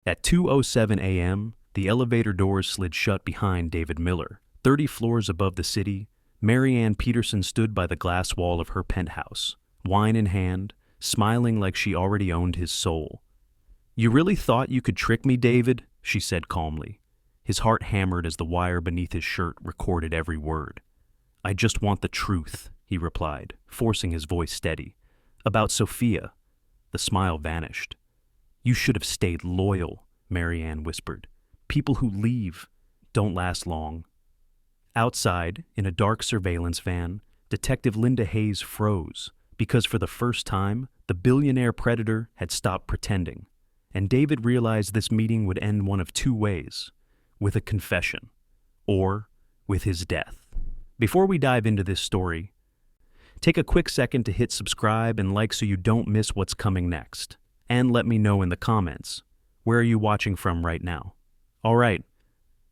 At 2:07 a.m., the elevator doors slid shut behind David Miller. 30 floors above the city, Maryann Peterson stood by the glass wall of her penthouse, wine in hand, smiling like she already owned his soul. "You really thought you could trick me, David?" she said calmly. His heart hammered as the wire beneath his shirt recorded every word. "I just want the truth," he replied, forcing his voice steady. "About Sofia." The smile vanished. "You should have stayed loyal," Maryann whispered. "People who leave don't last long." Outside, in a dark surveillance van, Detective Linda Hayes froze, because for the first time, the billionaire predator had stopped pretending. And David realized this meeting would end one of two ways: with a confession, or with his death. Before we dive into this story, take a quick second to hit subscribe and like so you don't miss what's coming next. And let me know in the comments, where are you watching from right now? All right,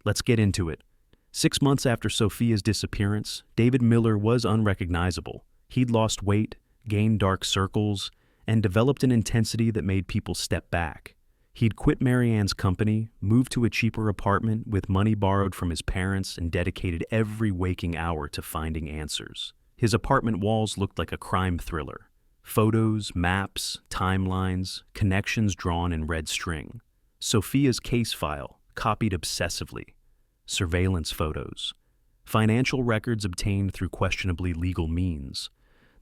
let's get into it. 6 months after Sofia's disappearance, David Miller was unrecognizable. He'd lost weight, gained dark circles, and developed an intensity that made people step back. He'd quit Maryann's company, moved to a cheaper apartment with money borrowed from his parents, and dedicated every waking hour to finding answers. His apartment walls looked like a crime thriller. Photos, maps, timelines, connections drawn in red string. Sofia's case file, copied obsessively. Surveillance photos. Financial records obtained through questionably legal means.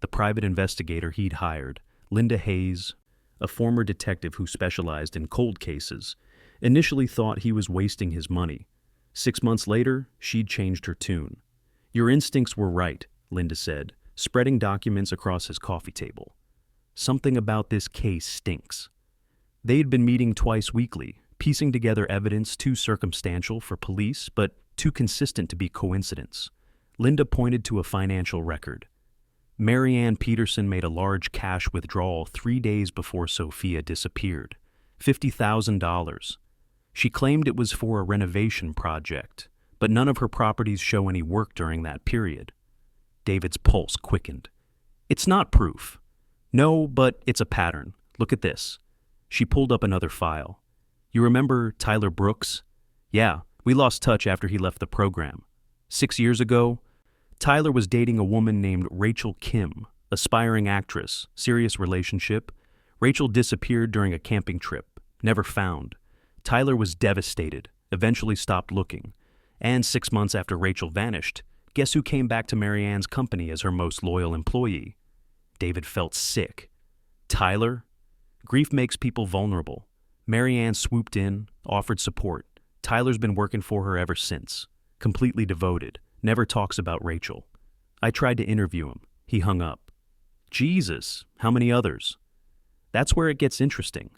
The private investigator he'd hired, Linda Hayes, a former detective who specialized in cold cases, initially thought he was wasting his money. 6 months later, she'd changed her tune. "Your instincts were right," Linda said, spreading documents across his coffee table. "Something about this case stinks." They'd been meeting twice weekly, piecing together evidence too circumstantial for police, but too consistent to be coincidence. Linda pointed to a financial record. Maryann Peterson made a large cash withdrawal 3 days before Sofia disappeared. $50,000. She claimed it was for a renovation project, but none of her properties show any work during that period. David's pulse quickened. "It's not proof." "No, but it's a pattern. Look at this." She pulled up another file. "You remember Tyler Brooks?" "Yeah, we lost touch after he left the program. 6 years ago, Tyler was dating a woman named Rachel Kim, aspiring actress, serious relationship. Rachel disappeared during a camping trip, never found. Tyler was devastated, eventually stopped looking. And 6 months after Rachel vanished, guess who came back to Maryann's company as her most loyal employee? David felt sick. Tyler? Grief makes people vulnerable. Maryann swooped in, offered support. Tyler's been working for her ever since. Completely devoted. Never talks about Rachel. I tried to interview him. He hung up. Jesus, how many others? That's where it gets interesting.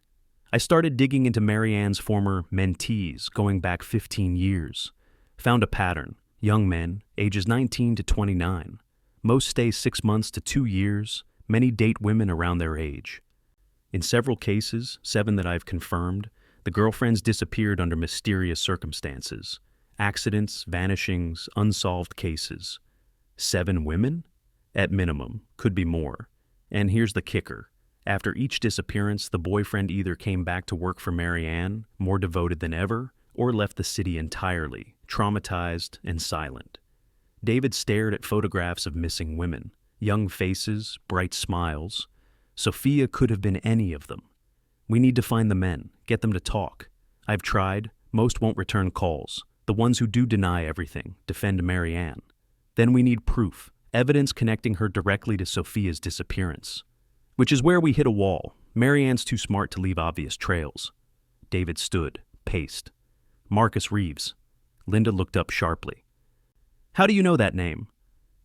I started digging into Maryann's former mentees, going back 15 years. Found a pattern. Young men, ages 19 to 29. Most stay 6 months to 2 years. Many date women around their age. In several cases, 7 that I've confirmed, the girlfriends disappeared under mysterious circumstances. Accidents, vanishings, unsolved cases. 7 women? At minimum, could be more. And here's the kicker. After each disappearance, the boyfriend either came back to work for Maryann, more devoted than ever, or left the city entirely, traumatized and silent. David stared at photographs of missing women. Young faces, bright smiles. Sofia could have been any of them. We need to find the men, get them to talk. I've tried. Most won't return calls. The ones who do deny everything, defend Maryann. Then we need proof, evidence connecting her directly to Sofia's disappearance. Which is where we hit a wall. Maryann's too smart to leave obvious trails. David stood, paced. Marcus Reeves. Linda looked up sharply. "How do you know that name?"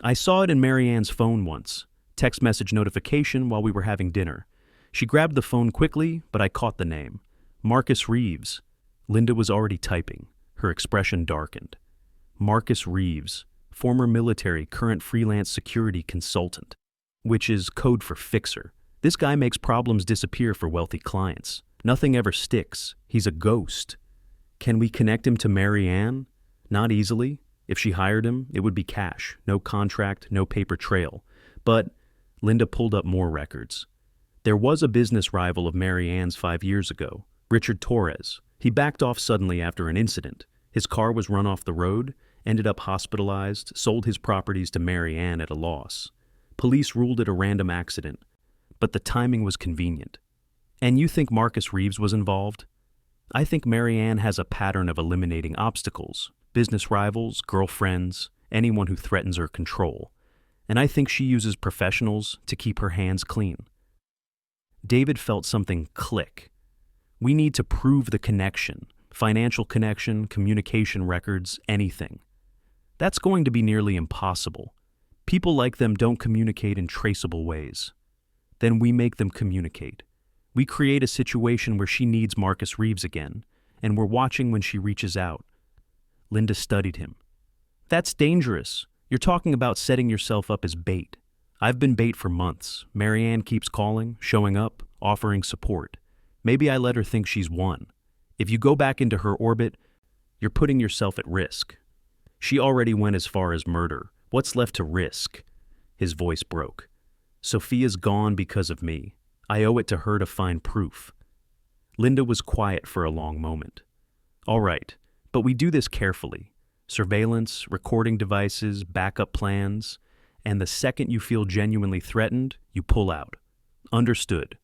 "I saw it in Maryann's phone once. Text message notification while we were having dinner. She grabbed the phone quickly, but I caught the name. Marcus Reeves." Linda was already typing. Her expression darkened. Marcus Reeves, former military, current freelance security consultant, which is code for fixer. This guy makes problems disappear for wealthy clients. Nothing ever sticks. He's a ghost. Can we connect him to Maryann? Not easily. If she hired him, it would be cash. No contract, no paper trail. But Linda pulled up more records. There was a business rival of Maryann's 5 years ago, Richard Torres. He backed off suddenly after an incident. His car was run off the road, ended up hospitalized, sold his properties to Maryann at a loss. Police ruled it a random accident, but the timing was convenient. And you think Marcus Reeves was involved? I think Maryann has a pattern of eliminating obstacles, business rivals, girlfriends, anyone who threatens her control. And I think she uses professionals to keep her hands clean. David felt something click. We need to prove the connection, financial connection, communication records, anything. That's going to be nearly impossible. People like them don't communicate in traceable ways. Then we make them communicate. We create a situation where she needs Marcus Reeves again, and we're watching when she reaches out. Linda studied him. That's dangerous. You're talking about setting yourself up as bait. I've been bait for months. Maryann keeps calling, showing up, offering support. Maybe I let her think she's won. If you go back into her orbit, you're putting yourself at risk. She already went as far as murder. What's left to risk? His voice broke. Sofia's gone because of me. I owe it to her to find proof. Linda was quiet for a long moment. All right, but we do this carefully. Surveillance, recording devices, backup plans, and the second you feel genuinely threatened, you pull out. Understood.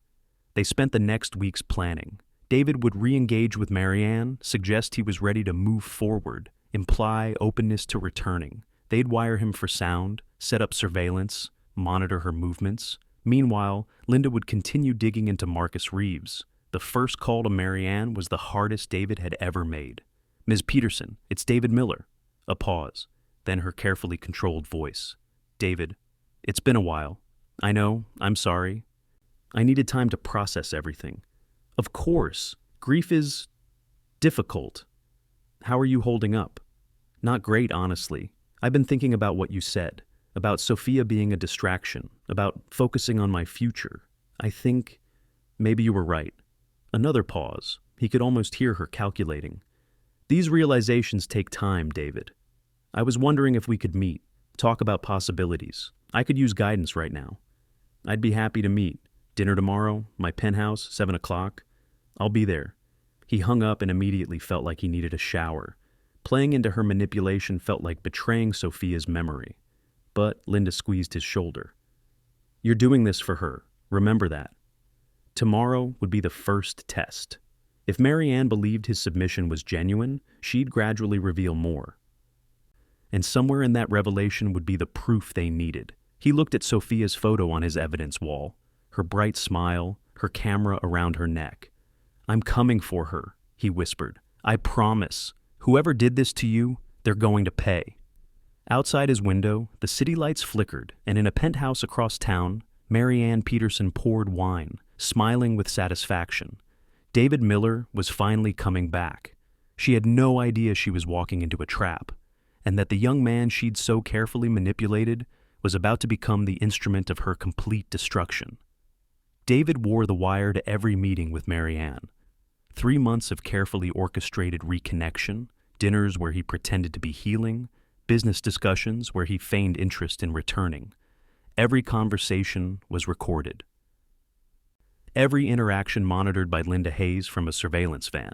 They spent the next weeks planning. David would re-engage with Maryann, suggest he was ready to move forward, imply openness to returning. They'd wire him for sound, set up surveillance, monitor her movements. Meanwhile, Linda would continue digging into Marcus Reeves. The first call to Maryann was the hardest David had ever made. Ms. Peterson, it's David Miller. A pause, then her carefully controlled voice. David, it's been a while. I know, I'm sorry. I needed time to process everything. Of course, grief is difficult. How are you holding up? Not great, honestly. I've been thinking about what you said, about Sofia being a distraction, about focusing on my future. I think maybe you were right. Another pause. He could almost hear her calculating. These realizations take time, David. I was wondering if we could meet, talk about possibilities. I could use guidance right now. I'd be happy to meet. Dinner tomorrow, my penthouse, 7 o'clock. I'll be there. He hung up and immediately felt like he needed a shower. Playing into her manipulation felt like betraying Sofia's memory. But Linda squeezed his shoulder. You're doing this for her. Remember that. Tomorrow would be the first test. If Maryann believed his submission was genuine, she'd gradually reveal more. And somewhere in that revelation would be the proof they needed. He looked at Sofia's photo on his evidence wall, her bright smile, her camera around her neck. I'm coming for her, he whispered. I promise. Whoever did this to you, they're going to pay. Outside his window, the city lights flickered, and in a penthouse across town, Maryann Peterson poured wine, smiling with satisfaction. David Miller was finally coming back. She had no idea she was walking into a trap, and that the young man she'd so carefully manipulated was about to become the instrument of her complete destruction. David wore the wire to every meeting with Maryann. 3 months of carefully orchestrated reconnection, dinners where he pretended to be healing, business discussions where he feigned interest in returning. Every conversation was recorded. Every interaction monitored by Linda Hayes from a surveillance van.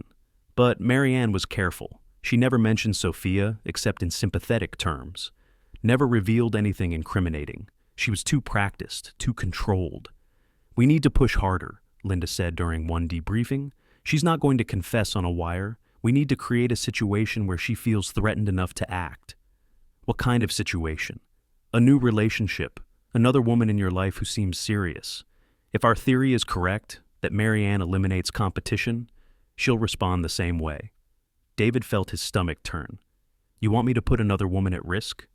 But Maryann was careful. She never mentioned Sofia except in sympathetic terms. Never revealed anything incriminating. She was too practiced, too controlled. We need to push harder, Linda said during one debriefing. She's not going to confess on a wire. We need to create a situation where she feels threatened enough to act. What kind of situation? A new relationship, another woman in your life who seems serious. If our theory is correct, that Maryann eliminates competition, she'll respond the same way. David felt his stomach turn. You want me to put another woman at risk?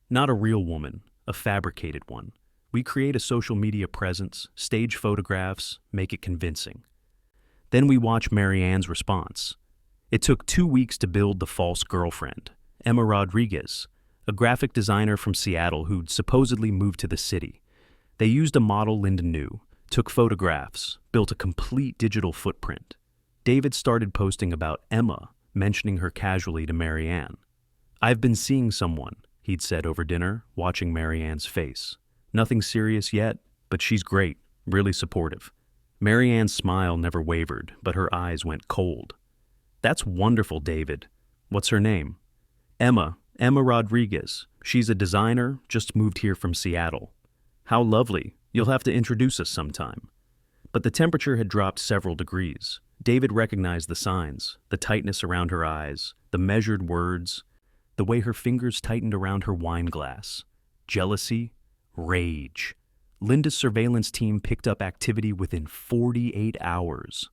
Not a real woman, a fabricated one. We create a social media presence, stage photographs, make it convincing. Then we watch Maryann's response. It took 2 weeks to build the false girlfriend, Emma Rodriguez, a graphic designer from Seattle who'd supposedly moved to the city. They used a model Linda knew, took photographs, built a complete digital footprint. David started posting about Emma, mentioning her casually to Maryann. I've been seeing someone, he'd said over dinner, watching Maryann's face. Nothing serious yet, but she's great, really supportive. Maryann's smile never wavered, but her eyes went cold. That's wonderful, David. What's her name? Emma Rodriguez. She's a designer, just moved here from Seattle. How lovely. You'll have to introduce us sometime. But the temperature had dropped several degrees. David recognized the signs, the tightness around her eyes, the measured words, the way her fingers tightened around her wine glass. Jealousy, rage. Linda's surveillance team picked up activity within 48 hours.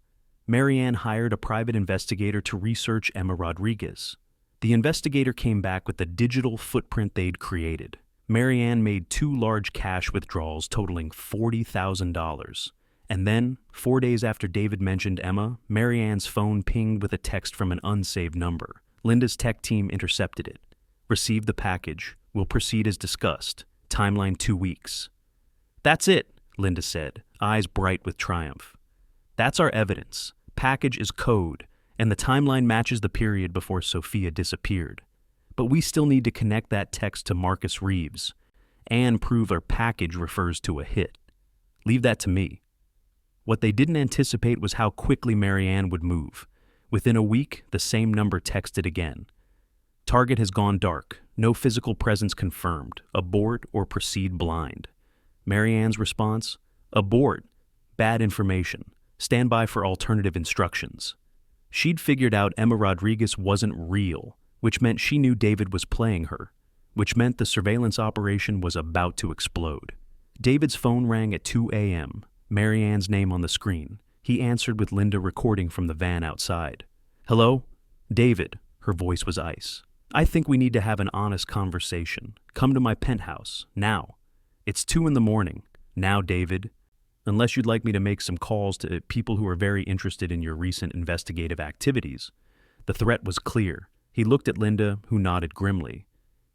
Maryann hired a private investigator to research Emma Rodriguez. The investigator came back with the digital footprint they'd created. Maryann made 2 large cash withdrawals totaling $40,000. And then, 4 days after David mentioned Emma, Maryann's phone pinged with a text from an unsaved number. Linda's tech team intercepted it. Received the package. Will proceed as discussed. Timeline 2 weeks. That's it, Linda said, eyes bright with triumph. That's our evidence. Package is code, and the timeline matches the period before Sofia disappeared. But we still need to connect that text to Marcus Reeves and prove our package refers to a hit. Leave that to me. What they didn't anticipate was how quickly Maryann would move. Within a week, the same number texted again. Target has gone dark. No physical presence confirmed. Abort or proceed blind. Maryann's response? Abort. Bad information. Stand by for alternative instructions. She'd figured out Emma Rodriguez wasn't real, which meant she knew David was playing her, which meant the surveillance operation was about to explode. David's phone rang at 2 a.m., Maryann's name on the screen. He answered with Linda recording from the van outside. Hello? David. Her voice was ice. I think we need to have an honest conversation. Come to my penthouse, now. It's 2 a.m. Now, David. Unless you'd like me to make some calls to people who are very interested in your recent investigative activities. The threat was clear. He looked at Linda, who nodded grimly.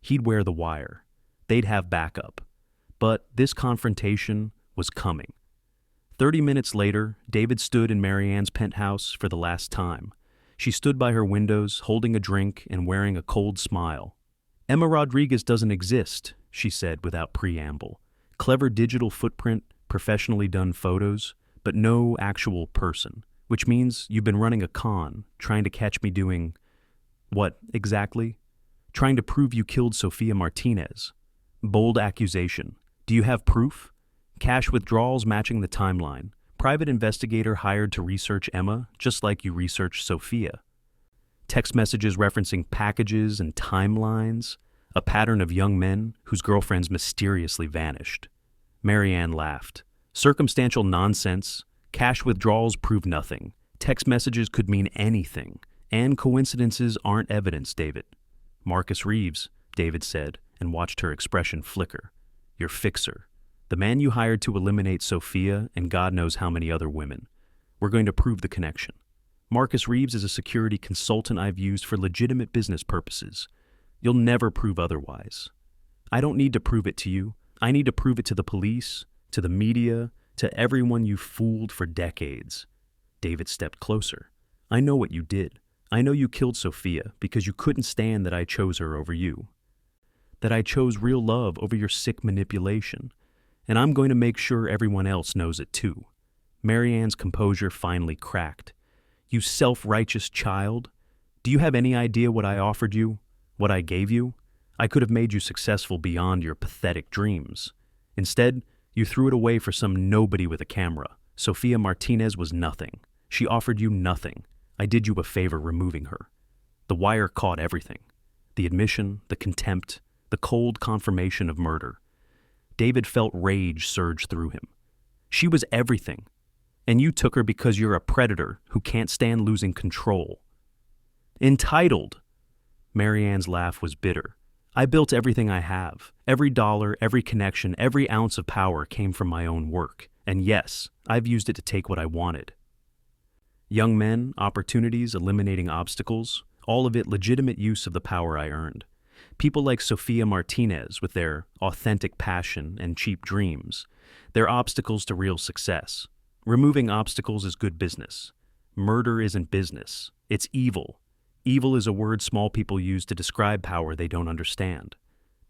He'd wear the wire. They'd have backup. But this confrontation was coming. 30 minutes later, David stood in Maryann's penthouse for the last time. She stood by her windows, holding a drink and wearing a cold smile. Emma Rodriguez doesn't exist, she said without preamble. Clever digital footprint, professionally done photos, but no actual person, which means you've been running a con, trying to catch me doing... What, exactly? Trying to prove you killed Sofia Martinez. Bold accusation. Do you have proof? Cash withdrawals matching the timeline. Private investigator hired to research Emma, just like you researched Sofia. Text messages referencing packages and timelines. A pattern of young men whose girlfriends mysteriously vanished. Maryann laughed. Circumstantial nonsense. Cash withdrawals prove nothing. Text messages could mean anything. And coincidences aren't evidence, David. Marcus Reeves, David said, and watched her expression flicker. Your fixer. The man you hired to eliminate Sofia and God knows how many other women. We're going to prove the connection. Marcus Reeves is a security consultant I've used for legitimate business purposes. You'll never prove otherwise. I don't need to prove it to you. I need to prove it to the police, to the media, to everyone you fooled for decades. David stepped closer. I know what you did. I know you killed Sofia because you couldn't stand that I chose her over you. That I chose real love over your sick manipulation. And I'm going to make sure everyone else knows it too. Maryann's composure finally cracked. You self-righteous child. Do you have any idea what I offered you? What I gave you? I could have made you successful beyond your pathetic dreams. Instead, you threw it away for some nobody with a camera. Sofia Martinez was nothing. She offered you nothing. I did you a favor removing her. The wire caught everything. The admission, the contempt, the cold confirmation of murder. David felt rage surge through him. She was everything. And you took her because you're a predator who can't stand losing control. Entitled. Maryann's laugh was bitter. I built everything I have. Every dollar, every connection, every ounce of power came from my own work. And yes, I've used it to take what I wanted. Young men, opportunities, eliminating obstacles, all of it legitimate use of the power I earned. People like Sofia Martinez with their authentic passion and cheap dreams. They're obstacles to real success. Removing obstacles is good business. Murder isn't business. It's evil. Evil is a word small people use to describe power they don't understand.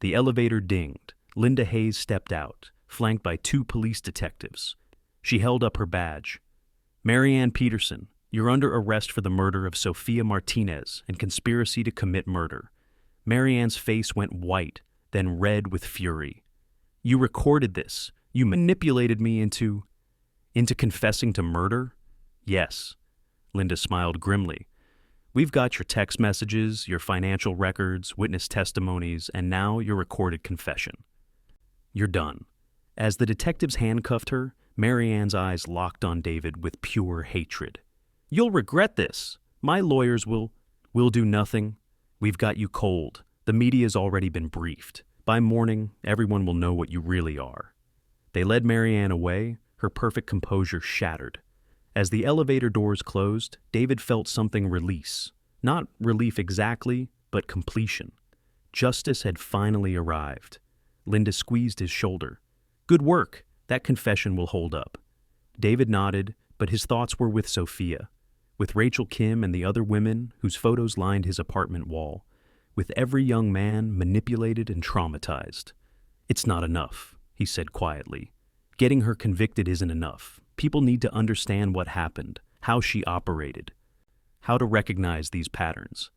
The elevator dinged. Linda Hayes stepped out, flanked by 2 police detectives. She held up her badge. Maryann Peterson, You're under arrest for the murder of Sofia Martinez and conspiracy to commit murder." Maryann's face went white, then red with fury. "You recorded this. You manipulated me into confessing to murder?" "Yes." Linda smiled grimly. "We've got your text messages, your financial records, witness testimonies, and now your recorded confession. You're done." As the detectives handcuffed her, Maryann's eyes locked on David with pure hatred. "You'll regret this. My lawyers will do nothing. We've got you cold. The media's already been briefed. By morning, everyone will know what you really are." They led Maryann away, her perfect composure shattered. As the elevator doors closed, David felt something release. Not relief exactly, but completion. Justice had finally arrived. Linda squeezed his shoulder. "Good work. That confession will hold up." David nodded, but his thoughts were with Sofia, with Rachel Kim and the other women whose photos lined his apartment wall, with every young man manipulated and traumatized. "It's not enough," he said quietly. "Getting her convicted isn't enough. People need to understand what happened, how she operated, how to recognize these patterns.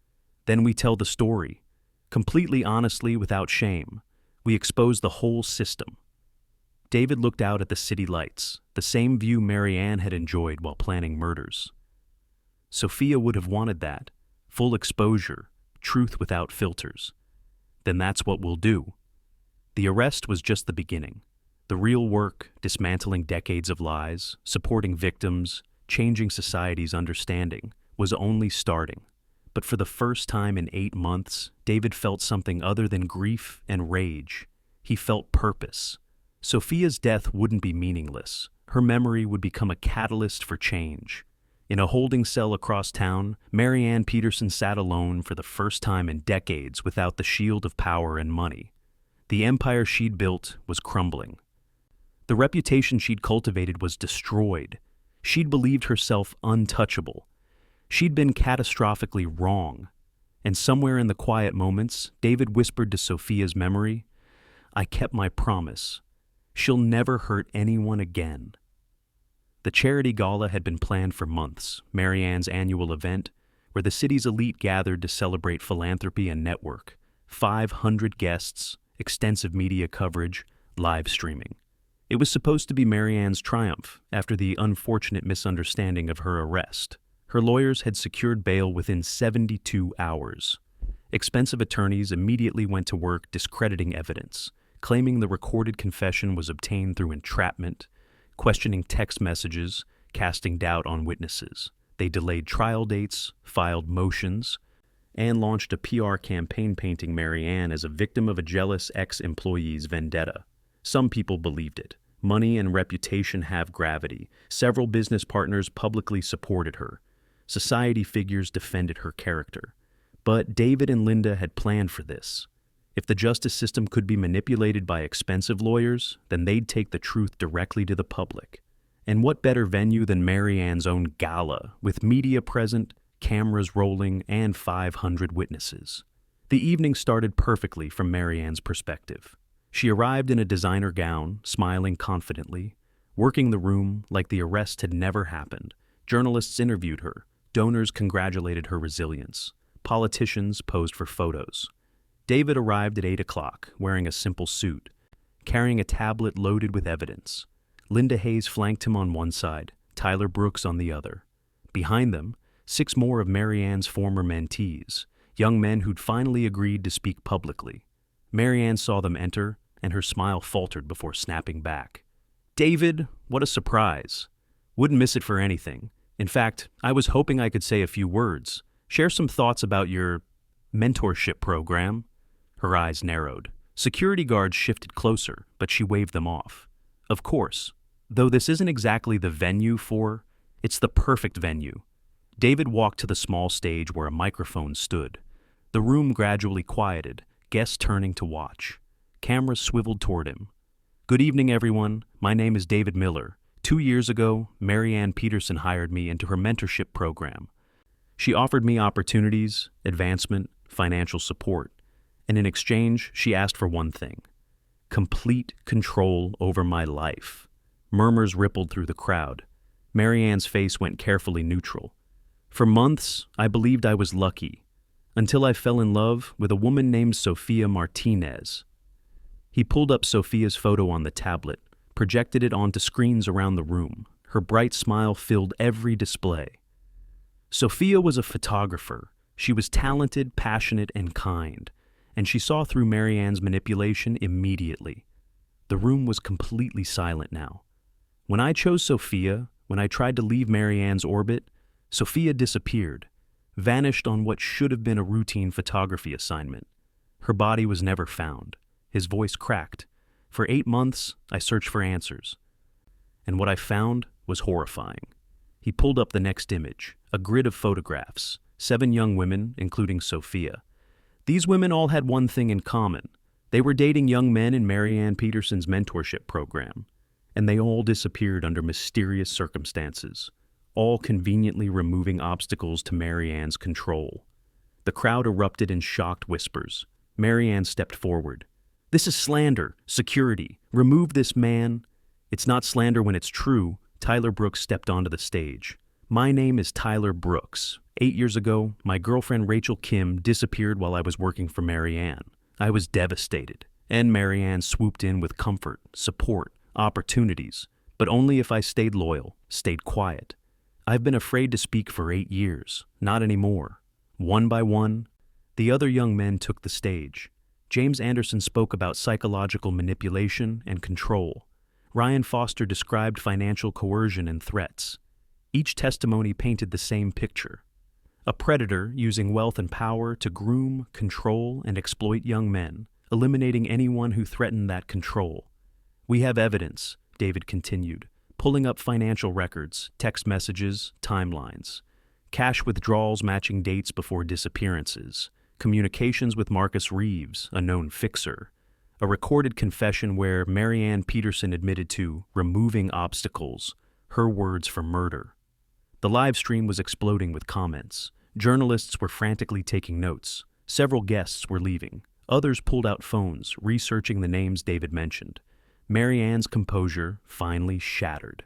Then we tell the story, completely honestly without shame. We expose the whole system." David looked out at the city lights, the same view Maryann had enjoyed while planning murders. Sofia would have wanted that, full exposure, truth without filters. Then that's what we'll do. The arrest was just the beginning. The real work, dismantling decades of lies, supporting victims, changing society's understanding, was only starting. But for the first time in 8 months, David felt something other than grief and rage. He felt purpose. Sofia's death wouldn't be meaningless. Her memory would become a catalyst for change. In a holding cell across town, Maryann Peterson sat alone for the first time in decades without the shield of power and money. The empire she'd built was crumbling. The reputation she'd cultivated was destroyed. She'd believed herself untouchable. She'd been catastrophically wrong. And somewhere in the quiet moments, David whispered to Sofia's memory, "I kept my promise. She'll never hurt anyone again." The charity gala had been planned for months, Maryann's annual event, where the city's elite gathered to celebrate philanthropy and network. 500 guests, extensive media coverage, live streaming. It was supposed to be Maryann's triumph after the unfortunate misunderstanding of her arrest. Her lawyers had secured bail within 72 hours. Expensive attorneys immediately went to work discrediting evidence, claiming the recorded confession was obtained through entrapment, questioning text messages, casting doubt on witnesses. They delayed trial dates, filed motions, and launched a PR campaign painting Maryann as a victim of a jealous ex-employee's vendetta. Some people believed it. Money and reputation have gravity. Several business partners publicly supported her. Society figures defended her character. But David and Linda had planned for this. If the justice system could be manipulated by expensive lawyers, then they'd take the truth directly to the public. And what better venue than Maryann's own gala, with media present, cameras rolling, and 500 witnesses. The evening started perfectly from Maryann's perspective. She arrived in a designer gown, smiling confidently, working the room like the arrest had never happened. Journalists interviewed her. Donors congratulated her resilience. Politicians posed for photos. David arrived at 8 o'clock, wearing a simple suit, carrying a tablet loaded with evidence. Linda Hayes flanked him on one side, Tyler Brooks on the other. Behind them, 6 more of Maryann's former mentees, young men who'd finally agreed to speak publicly. Maryann saw them enter, and her smile faltered before snapping back. "David, what a surprise. Wouldn't miss it for anything. In fact, I was hoping I could say a few words, share some thoughts about your mentorship program." Her eyes narrowed. Security guards shifted closer, but she waved them off. "Of course. Though this isn't exactly the venue for, it's the perfect venue." David walked to the small stage where a microphone stood. The room gradually quieted, guests turning to watch. Cameras swiveled toward him. "Good evening, everyone. My name is David Miller. 2 years ago, Maryann Peterson hired me into her mentorship program. She offered me opportunities, advancement, financial support, and in exchange, she asked for one thing: complete control over my life." Murmurs rippled through the crowd. Maryann's face went carefully neutral. For months, I believed I was lucky, until I fell in love with a woman named Sofia Martinez. He pulled up Sofia's photo on the tablet, projected it onto screens around the room. Her bright smile filled every display. Sofia was a photographer. She was talented, passionate, and kind, and she saw through Maryann's manipulation immediately. The room was completely silent now. When I chose Sofia, when I tried to leave Maryann's orbit, Sofia disappeared, vanished on what should have been a routine photography assignment. Her body was never found. His voice cracked. For 8 months, I searched for answers. And what I found was horrifying. He pulled up the next image, a grid of photographs, 7 young women, including Sofia. These women all had one thing in common. They were dating young men in Maryann Peterson's mentorship program, and they all disappeared under mysterious circumstances, all conveniently removing obstacles to Maryann's control. The crowd erupted in shocked whispers. Maryann stepped forward. "This is slander. Security. Remove this man." "It's not slander when it's true." Tyler Brooks stepped onto the stage. "My name is Tyler Brooks. 8 years ago, my girlfriend Rachel Kim disappeared while I was working for Maryann. I was devastated, and Maryann swooped in with comfort, support, opportunities, but only if I stayed loyal, stayed quiet. I've been afraid to speak for 8 years. Not anymore." One by one, the other young men took the stage. James Anderson spoke about psychological manipulation and control. Ryan Foster described financial coercion and threats. Each testimony painted the same picture. A predator using wealth and power to groom, control, and exploit young men, eliminating anyone who threatened that control. "We have evidence," David continued, pulling up financial records, text messages, timelines. Cash withdrawals matching dates before disappearances. Communications with Marcus Reeves, a known fixer. A recorded confession where Maryann Peterson admitted to removing obstacles, her words for murder. The live stream was exploding with comments. Journalists were frantically taking notes. Several guests were leaving. Others pulled out phones, researching the names David mentioned. Maryann's composure finally shattered.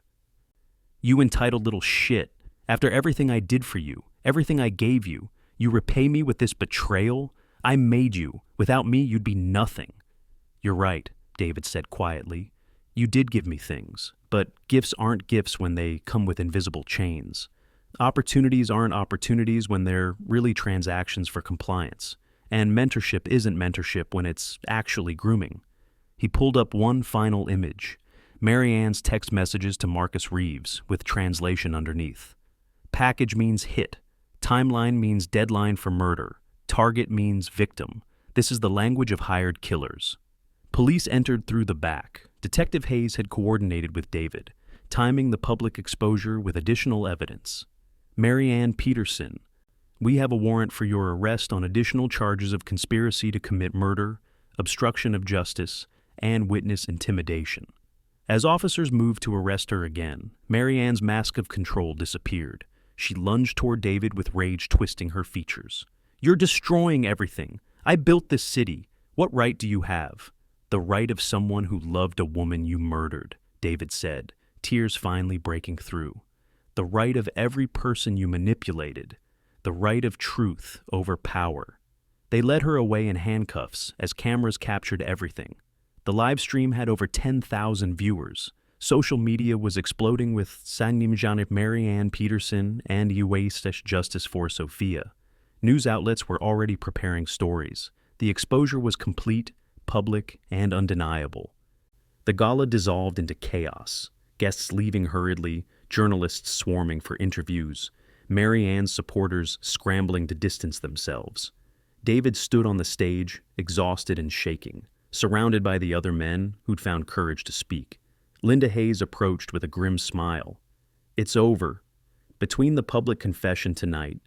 "You entitled little shit. After everything I did for you, everything I gave you, you repay me with this betrayal? I made you. Without me, you'd be nothing." "You're right," David said quietly. "You did give me things, but gifts aren't gifts when they come with invisible chains. Opportunities aren't opportunities when they're really transactions for compliance. And mentorship isn't mentorship when it's actually grooming." He pulled up one final image, Maryann's text messages to Marcus Reeves, with translation underneath. Package means hit. Timeline means deadline for murder. Target means victim. This is the language of hired killers. Police entered through the back. Detective Hayes had coordinated with David, timing the public exposure with additional evidence. "Maryann Peterson, we have a warrant for your arrest on additional charges of conspiracy to commit murder, obstruction of justice, and witness intimidation." As officers moved to arrest her again, Maryann's mask of control disappeared. She lunged toward David with rage twisting her features. "You're destroying everything. I built this city. What right do you have?" "The right of someone who loved a woman you murdered," David said, tears finally breaking through. "The right of every person you manipulated. The right of truth over power." They led her away in handcuffs as cameras captured everything. The live stream had over 10,000 viewers. Social media was exploding with "Sanimjanip Maryann Peterson" and "Uwaste Justice for Sofia." News outlets were already preparing stories. The exposure was complete, public, and undeniable. The gala dissolved into chaos, guests leaving hurriedly, journalists swarming for interviews, Maryann's supporters scrambling to distance themselves. David stood on the stage, exhausted and shaking, surrounded by the other men who'd found courage to speak. Linda Hayes approached with a grim smile. "It's over. Between the public confession tonight,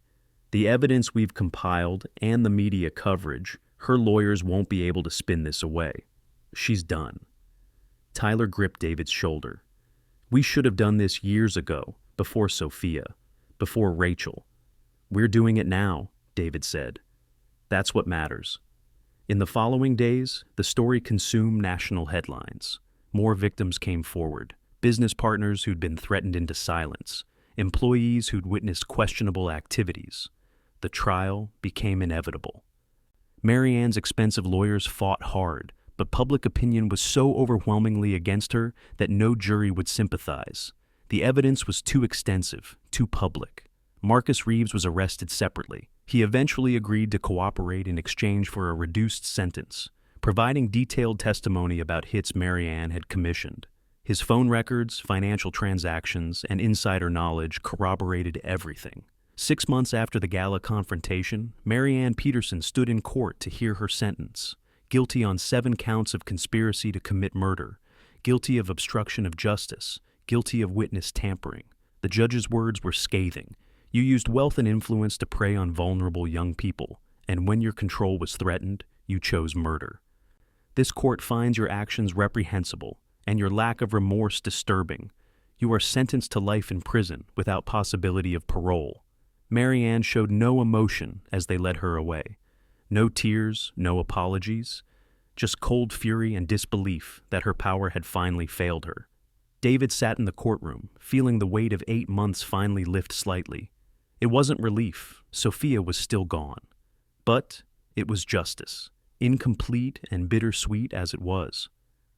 the evidence we've compiled, and the media coverage, her lawyers won't be able to spin this away. She's done." Tyler gripped David's shoulder. "We should have done this years ago, before Sofia, before Rachel. We're doing it now," David said. "That's what matters." In the following days, the story consumed national headlines. More victims came forward, business partners who'd been threatened into silence, employees who'd witnessed questionable activities. The trial became inevitable. Maryann's expensive lawyers fought hard, but public opinion was so overwhelmingly against her that no jury would sympathize. The evidence was too extensive, too public. Marcus Reeves was arrested separately. He eventually agreed to cooperate in exchange for a reduced sentence, providing detailed testimony about hits Maryann had commissioned. His phone records, financial transactions, and insider knowledge corroborated everything. 6 months after the gala confrontation, Maryann Peterson stood in court to hear her sentence. Guilty on 7 counts of conspiracy to commit murder, guilty of obstruction of justice, guilty of witness tampering. The judge's words were scathing. You used wealth and influence to prey on vulnerable young people, and when your control was threatened, you chose murder. This court finds your actions reprehensible and your lack of remorse disturbing. You are sentenced to life in prison without possibility of parole. Maryann showed no emotion as they led her away. No tears, no apologies, just cold fury and disbelief that her power had finally failed her. David sat in the courtroom, feeling the weight of 8 months finally lift slightly. It wasn't relief. Sofia was still gone. But it was justice, incomplete and bittersweet as it was.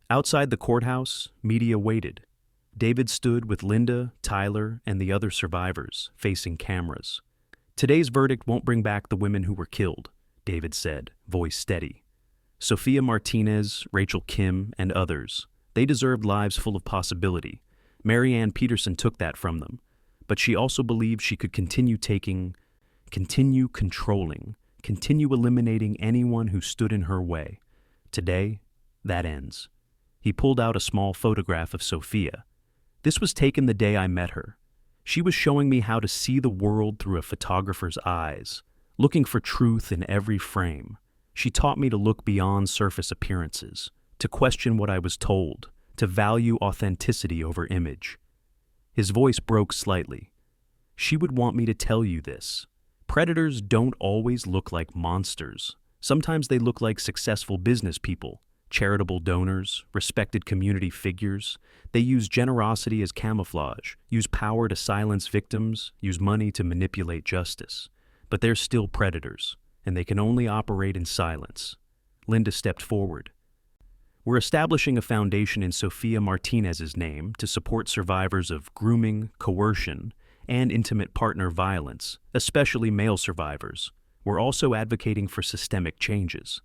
Outside the courthouse, media waited. David stood with Linda, Tyler, and the other survivors, facing cameras. Today's verdict won't bring back the women who were killed, David said, voice steady. Sofia Martinez, Rachel Kim, and others. They deserved lives full of possibility. Maryann Peterson took that from them. But she also believed she could continue controlling, continue eliminating anyone who stood in her way. Today, that ends. He pulled out a small photograph of Sofia. This was taken the day I met her. She was showing me how to see the world through a photographer's eyes, looking for truth in every frame. She taught me to look beyond surface appearances, to question what I was told, to value authenticity over image. His voice broke slightly. She would want me to tell you this. Predators don't always look like monsters. Sometimes they look like successful business people, charitable donors, respected community figures. They use generosity as camouflage, use power to silence victims, use money to manipulate justice. But they're still predators, and they can only operate in silence. Linda stepped forward. We're establishing a foundation in Sofia Martinez's name to support survivors of grooming, coercion, and intimate partner violence, especially male survivors. We're also advocating for systemic changes.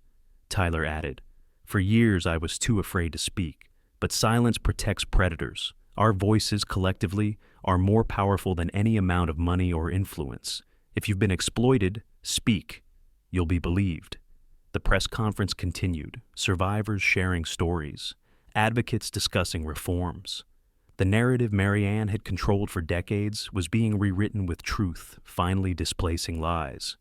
Tyler added, For years I was too afraid to speak, but silence protects predators. Our voices collectively are more powerful than any amount of money or influence. If you've been exploited, speak. You'll be believed. The press conference continued, survivors sharing stories, advocates discussing reforms. The narrative Maryann had controlled for decades was being rewritten with truth, finally displacing lies.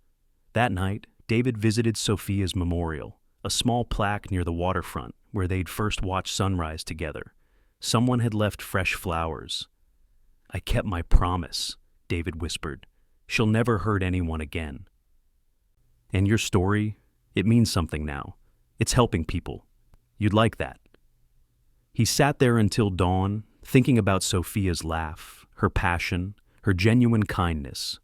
That night, David visited Sofia's memorial, a small plaque near the waterfront where they'd first watched sunrise together. Someone had left fresh flowers. I kept my promise, David whispered. She'll never hurt anyone again. And your story? It means something now. It's helping people. You'd like that. He sat there until dawn, thinking about Sofia's laugh, her passion, her genuine kindness,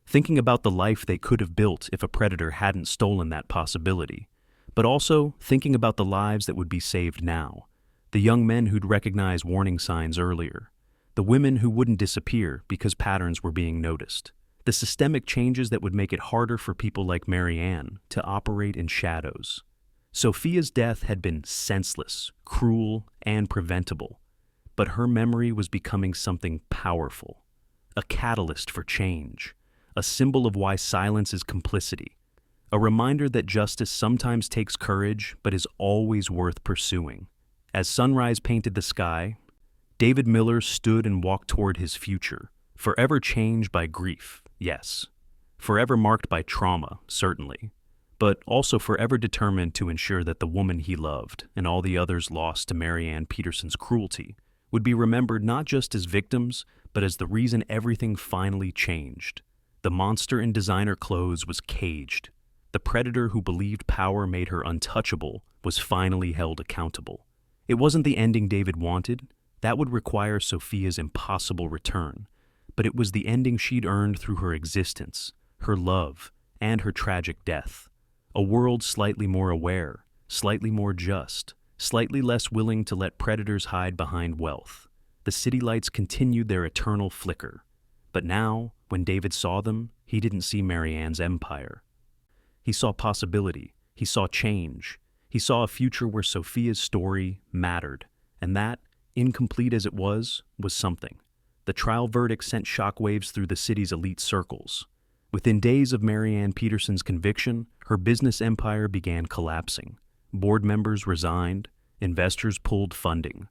thinking about the life they could have built if a predator hadn't stolen that possibility, but also thinking about the lives that would be saved now, the young men who'd recognize warning signs earlier, the women who wouldn't disappear because patterns were being noticed. The systemic changes that would make it harder for people like Maryann to operate in shadows. Sofia's death had been senseless, cruel, and preventable, but her memory was becoming something powerful, a catalyst for change, a symbol of why silence is complicity, a reminder that justice sometimes takes courage but is always worth pursuing. As sunrise painted the sky, David Miller stood and walked toward his future, forever changed by grief. Yes, forever marked by trauma, certainly, but also forever determined to ensure that the woman he loved and all the others lost to Maryann Peterson's cruelty would be remembered not just as victims, but as the reason everything finally changed. The monster in designer clothes was caged. The predator who believed power made her untouchable was finally held accountable. It wasn't the ending David wanted. That would require Sofia's impossible return. but it was the ending she'd earned through her existence, her love, and her tragic death. A world slightly more aware, slightly more just, slightly less willing to let predators hide behind wealth. The city lights continued their eternal flicker. But now, when David saw them, he didn't see Maryann's empire. He saw possibility. He saw change. He saw a future where Sofia's story mattered, and that, incomplete as it was something. The trial verdict sent shockwaves through the city's elite circles. Within days of Maryann Peterson's conviction, her business empire began collapsing. Board members resigned, investors pulled funding.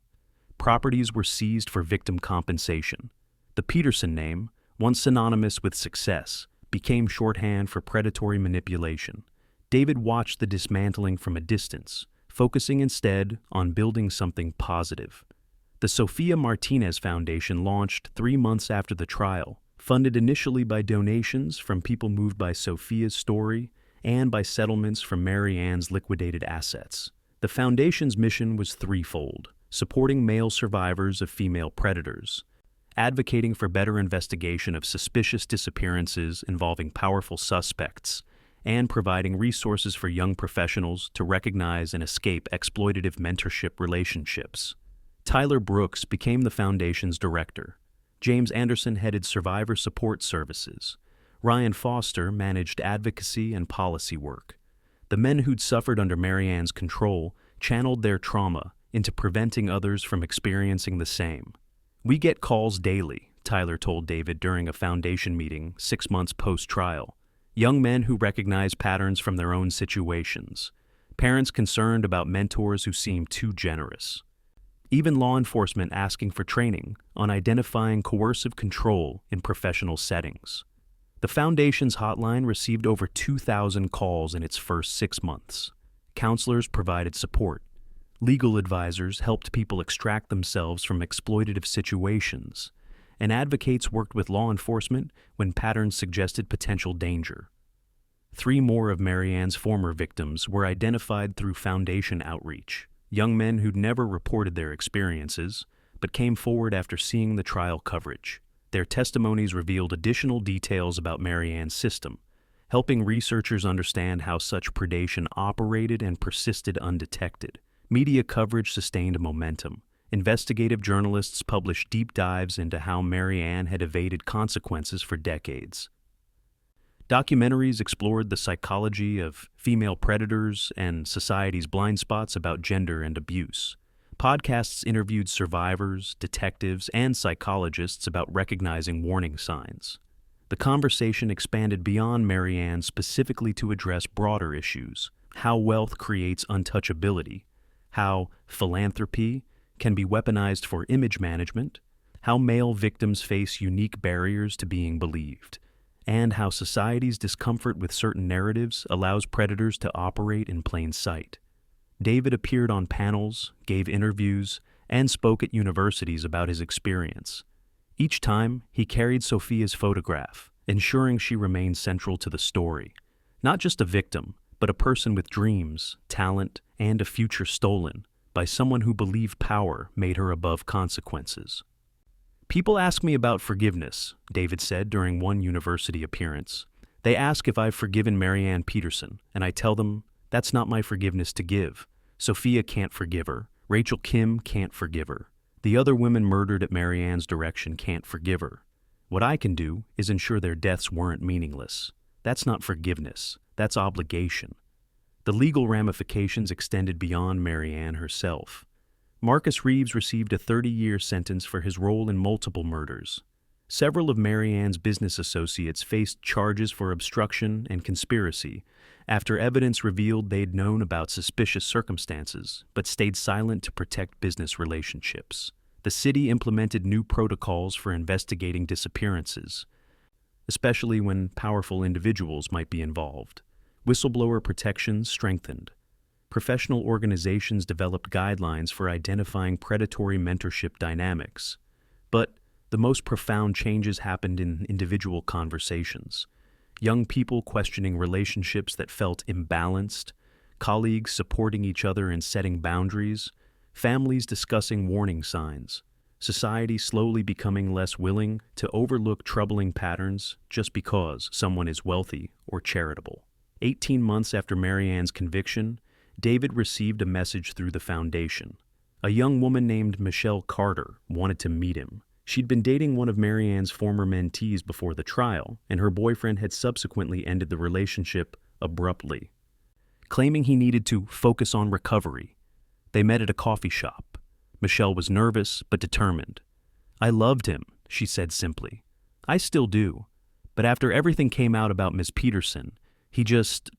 Properties were seized for victim compensation. The Peterson name, once synonymous with success, became shorthand for predatory manipulation. David watched the dismantling from a distance, focusing instead on building something positive. The Sofia Martinez Foundation launched 3 months after the trial, funded initially by donations from people moved by Sofia's story and by settlements from Maryann's liquidated assets. The foundation's mission was threefold: supporting male survivors of female predators, advocating for better investigation of suspicious disappearances involving powerful suspects, and providing resources for young professionals to recognize and escape exploitative mentorship relationships. Tyler Brooks became the foundation's director. James Anderson headed survivor support services. Ryan Foster managed advocacy and policy work. The men who'd suffered under Maryann's control channeled their trauma into preventing others from experiencing the same. "We get calls daily," Tyler told David during a foundation meeting 6 months post-trial. Young men who recognize patterns from their own situations. Parents concerned about mentors who seem too generous. Even law enforcement asking for training on identifying coercive control in professional settings. The Foundation's hotline received over 2,000 calls in its first 6 months. Counselors provided support. Legal advisors helped people extract themselves from exploitative situations, and advocates worked with law enforcement when patterns suggested potential danger. 3 more of Maryann's former victims were identified through Foundation outreach. Young men who'd never reported their experiences, but came forward after seeing the trial coverage. Their testimonies revealed additional details about Maryann's system, helping researchers understand how such predation operated and persisted undetected. Media coverage sustained momentum. Investigative journalists published deep dives into how Maryann had evaded consequences for decades. Documentaries explored the psychology of female predators and society's blind spots about gender and abuse. Podcasts interviewed survivors, detectives, and psychologists about recognizing warning signs. The conversation expanded beyond Maryann specifically to address broader issues: how wealth creates untouchability, how philanthropy can be weaponized for image management, how male victims face unique barriers to being believed, and how society's discomfort with certain narratives allows predators to operate in plain sight. David appeared on panels, gave interviews, and spoke at universities about his experience. Each time, he carried Sofia's photograph, ensuring she remained central to the story. Not just a victim, but a person with dreams, talent, and a future stolen by someone who believed power made her above consequences. "People ask me about forgiveness," David said during one university appearance. "They ask if I've forgiven Maryann Peterson, and I tell them that's not my forgiveness to give. Sofia can't forgive her. Rachel Kim can't forgive her. The other women murdered at Maryann's direction can't forgive her. What I can do is ensure their deaths weren't meaningless. That's not forgiveness. That's obligation." The legal ramifications extended beyond Maryann herself. Marcus Reeves received a 30-year sentence for his role in multiple murders. Several of Maryann's business associates faced charges for obstruction and conspiracy after evidence revealed they'd known about suspicious circumstances but stayed silent to protect business relationships. The city implemented new protocols for investigating disappearances, especially when powerful individuals might be involved. Whistleblower protections strengthened. Professional organizations developed guidelines for identifying predatory mentorship dynamics. But the most profound changes happened in individual conversations. Young people questioning relationships that felt imbalanced, colleagues supporting each other and setting boundaries, families discussing warning signs. Society slowly becoming less willing to overlook troubling patterns just because someone is wealthy or charitable. 18 months after Maryann's conviction, David received a message through the foundation. A young woman named Michelle Carter wanted to meet him. She'd been dating one of Maryann's former mentees before the trial, and her boyfriend had subsequently ended the relationship abruptly, claiming he needed to focus on recovery. They met at a coffee shop. Michelle was nervous but determined. "I loved him," she said simply. "I still do. But after everything came out about Miss Peterson, he just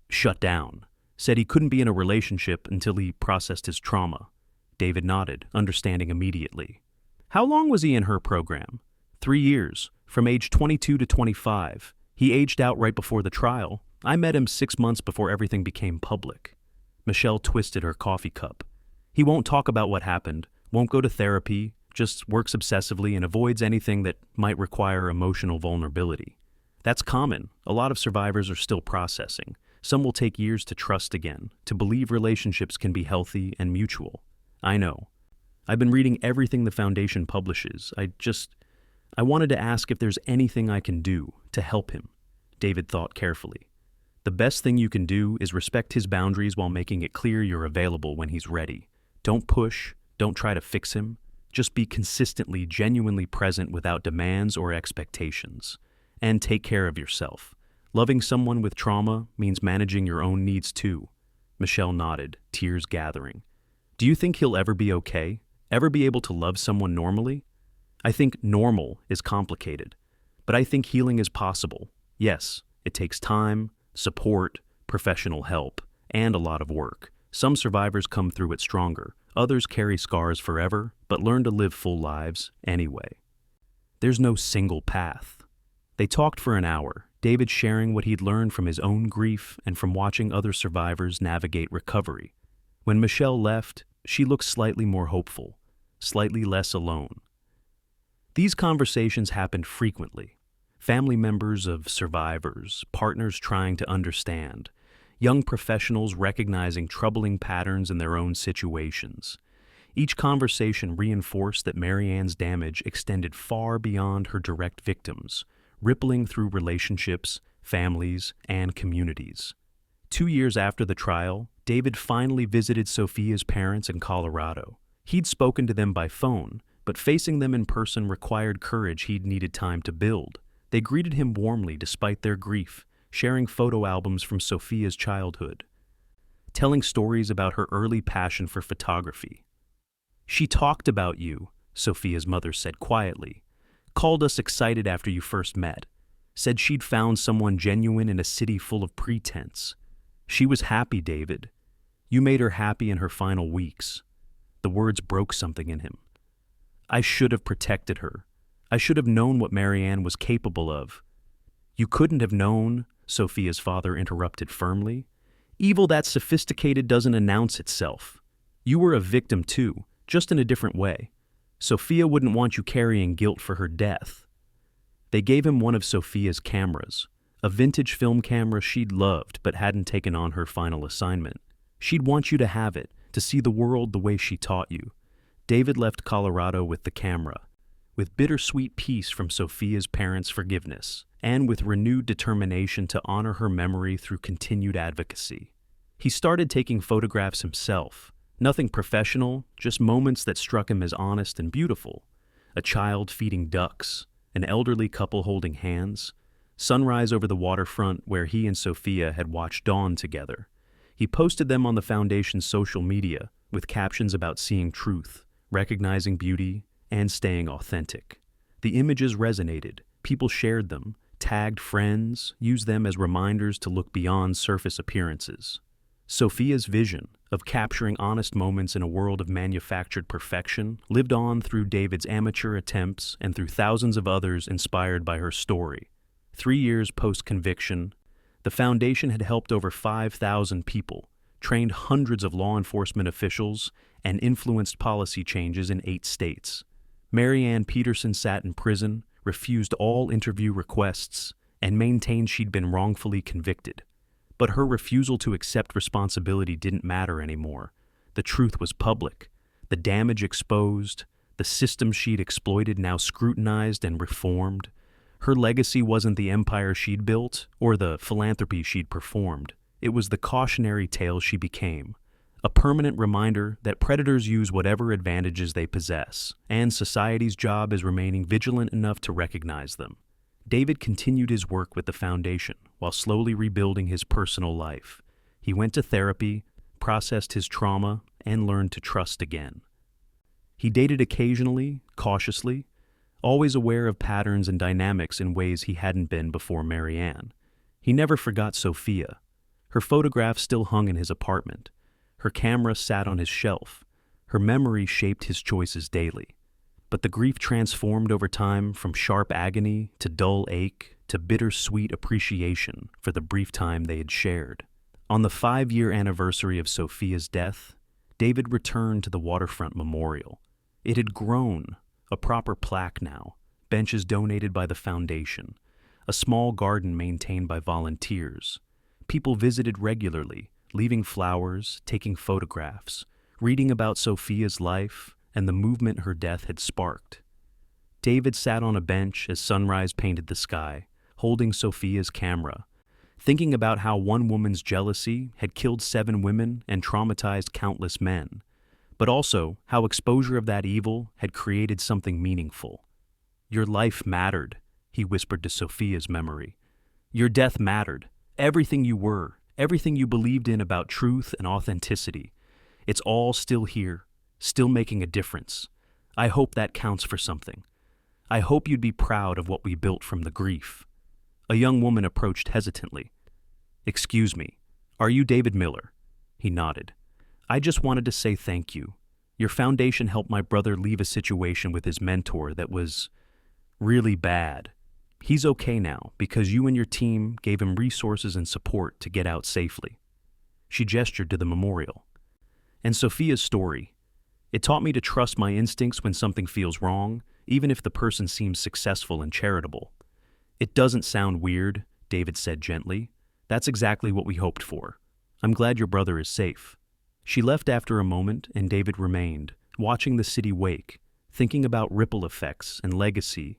shut down. Said he couldn't be in a relationship until he processed his trauma." David nodded, understanding immediately. "How long was he in her program?" 3 years, from age 22 to 25. He aged out right before the trial. I met him 6 months before everything became public." Michelle twisted her coffee cup. "He won't talk about what happened, won't go to therapy, just works obsessively and avoids anything that might require emotional vulnerability. That's common. A lot of survivors are still processing. Some will take years to trust again, to believe relationships can be healthy and mutual. I know. I've been reading everything the Foundation publishes. I wanted to ask if there's anything I can do to help him." David thought carefully. "The best thing you can do is respect his boundaries while making it clear you're available when he's ready. Don't push, don't try to fix him. Just be consistently, genuinely present without demands or expectations. And take care of yourself. Loving someone with trauma means managing your own needs too." Michelle nodded, tears gathering. "Do you think he'll ever be okay? Ever be able to love someone normally?" "I think normal is complicated, but I think healing is possible. Yes, it takes time, support, professional help, and a lot of work. Some survivors come through it stronger. Others carry scars forever, but learn to live full lives anyway. There's no single path." They talked for an hour, David sharing what he'd learned from his own grief and from watching other survivors navigate recovery. When Michelle left, she looked slightly more hopeful, slightly less alone. These conversations happened frequently. Family members of survivors, partners trying to understand, young professionals recognizing troubling patterns in their own situations. Each conversation reinforced that Maryann's damage extended far beyond her direct victims, rippling through relationships, families, and communities. 2 years after the trial, David finally visited Sofia's parents in Colorado. He'd spoken to them by phone, but facing them in person required courage he'd needed time to build. They greeted him warmly despite their grief, sharing photo albums from Sofia's childhood, telling stories about her early passion for photography. "She talked about you," Sofia's mother said quietly. "Called us excited after you first met. Said she'd found someone genuine in a city full of pretense. She was happy, David. You made her happy in her final weeks." The words broke something in him. "I should have protected her. I should have known what Maryann was capable of." "You couldn't have known," Sofia's father interrupted firmly. "Evil that sophisticated doesn't announce itself. You were a victim too, just in a different way. Sofia wouldn't want you carrying guilt for her death." They gave him one of Sofia's cameras, a vintage film camera she'd loved but hadn't taken on her final assignment. She'd want you to have it, to see the world the way she taught you. David left Colorado with the camera, with bittersweet peace from Sofia's parents' forgiveness, and with renewed determination to honor her memory through continued advocacy. He started taking photographs himself, nothing professional, just moments that struck him as honest and beautiful. A child feeding ducks, an elderly couple holding hands, sunrise over the waterfront where he and Sofia had watched dawn together. He posted them on the Foundation's social media with captions about seeing truth, recognizing beauty, and staying authentic. The images resonated. People shared them, tagged friends, used them as reminders to look beyond surface appearances. Sofia's vision of capturing honest moments in a world of manufactured perfection lived on through David's amateur attempts and through thousands of others inspired by her story. 3 years post-conviction, the Foundation had helped over 5,000 people, trained hundreds of law enforcement officials, and influenced policy changes in 8 states. Maryann Peterson sat in prison, refused all interview requests, and maintained she'd been wrongfully convicted. But her refusal to accept responsibility didn't matter anymore. The truth was public, the damage exposed, the system she'd exploited now scrutinized and reformed. Her legacy wasn't the empire she'd built or the philanthropy she'd performed. It was the cautionary tale she became, a permanent reminder that predators use whatever advantages they possess, and society's job is remaining vigilant enough to recognize them. David continued his work with the foundation while slowly rebuilding his personal life. He went to therapy, processed his trauma, and learned to trust again. He dated occasionally, cautiously, always aware of patterns and dynamics in ways he hadn't been before Maryann. He never forgot Sofia. Her photograph still hung in his apartment. Her camera sat on his shelf. Her memory shaped his choices daily. But the grief transformed over time from sharp agony to dull ache to bittersweet appreciation for the brief time they had shared. On the 5-year anniversary of Sofia's death, David returned to the waterfront memorial. It had grown, a proper plaque now, benches donated by the foundation, a small garden maintained by volunteers. People visited regularly, leaving flowers, taking photographs, reading about Sofia's life and the movement her death had sparked. David sat on a bench as sunrise painted the sky, holding Sofia's camera, thinking about how one woman's jealousy had killed 7 women and traumatized countless men, but also how exposure of that evil had created something meaningful. "Your life mattered," he whispered to Sofia's memory. "Your death mattered. Everything you were, everything you believed in about truth and authenticity. It's all still here, still making a difference. I hope that counts for something. I hope you'd be proud of what we built from the grief." A young woman approached hesitantly. "Excuse me, are you David Miller?" He nodded. "I just wanted to say thank you. Your foundation helped my brother leave a situation with his mentor that was really bad. He's okay now because you and your team gave him resources and support to get out safely." She gestured to the memorial. "And Sofia's story. It taught me to trust my instincts when something feels wrong, even if the person seems successful and charitable." "It doesn't sound weird," David said gently. "That's exactly what we hoped for. I'm glad your brother is safe." She left after a moment, and David remained, watching the city wake, thinking about ripple effects and legacy,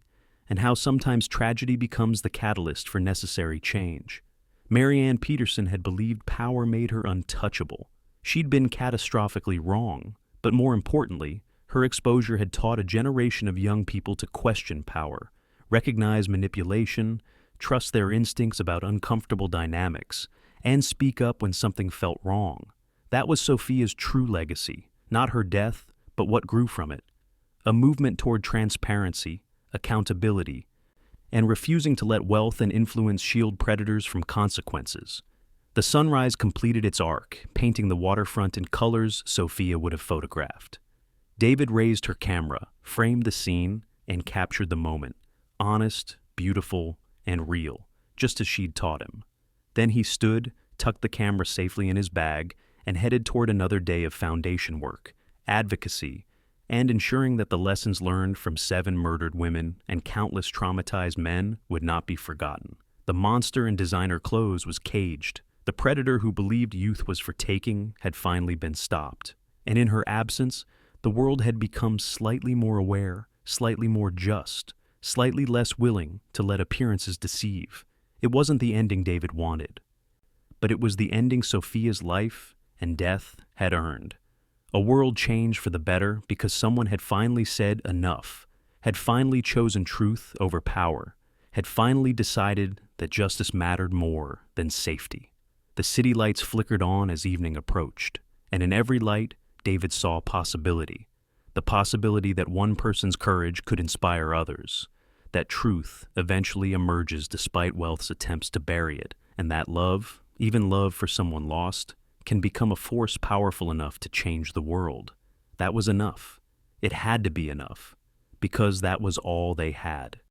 and how sometimes tragedy becomes the catalyst for necessary change. Maryann Peterson had believed power made her untouchable. She'd been catastrophically wrong, but more importantly, her exposure had taught a generation of young people to question power, recognize manipulation, trust their instincts about uncomfortable dynamics, and speak up when something felt wrong. That was Sofia's true legacy, not her death, but what grew from it. A movement toward transparency, accountability, and refusing to let wealth and influence shield predators from consequences. The sunrise completed its arc, painting the waterfront in colors Sofia would have photographed. David raised her camera, framed the scene, and captured the moment, honest, beautiful, and real, just as she'd taught him. Then he stood, tucked the camera safely in his bag, and headed toward another day of foundation work, advocacy, and ensuring that the lessons learned from 7 murdered women and countless traumatized men would not be forgotten. The monster in designer clothes was caged. The predator who believed youth was for taking had finally been stopped. And in her absence, the world had become slightly more aware, slightly more just, slightly less willing to let appearances deceive. It wasn't the ending David wanted, but it was the ending Sofia's life and death had earned. A world changed for the better because someone had finally said enough, had finally chosen truth over power, had finally decided that justice mattered more than safety. The city lights flickered on as evening approached, and in every light, David saw possibility. The possibility that one person's courage could inspire others, that truth eventually emerges despite wealth's attempts to bury it, and that love, even love for someone lost, can become a force powerful enough to change the world. That was enough. It had to be enough, because that was all they had.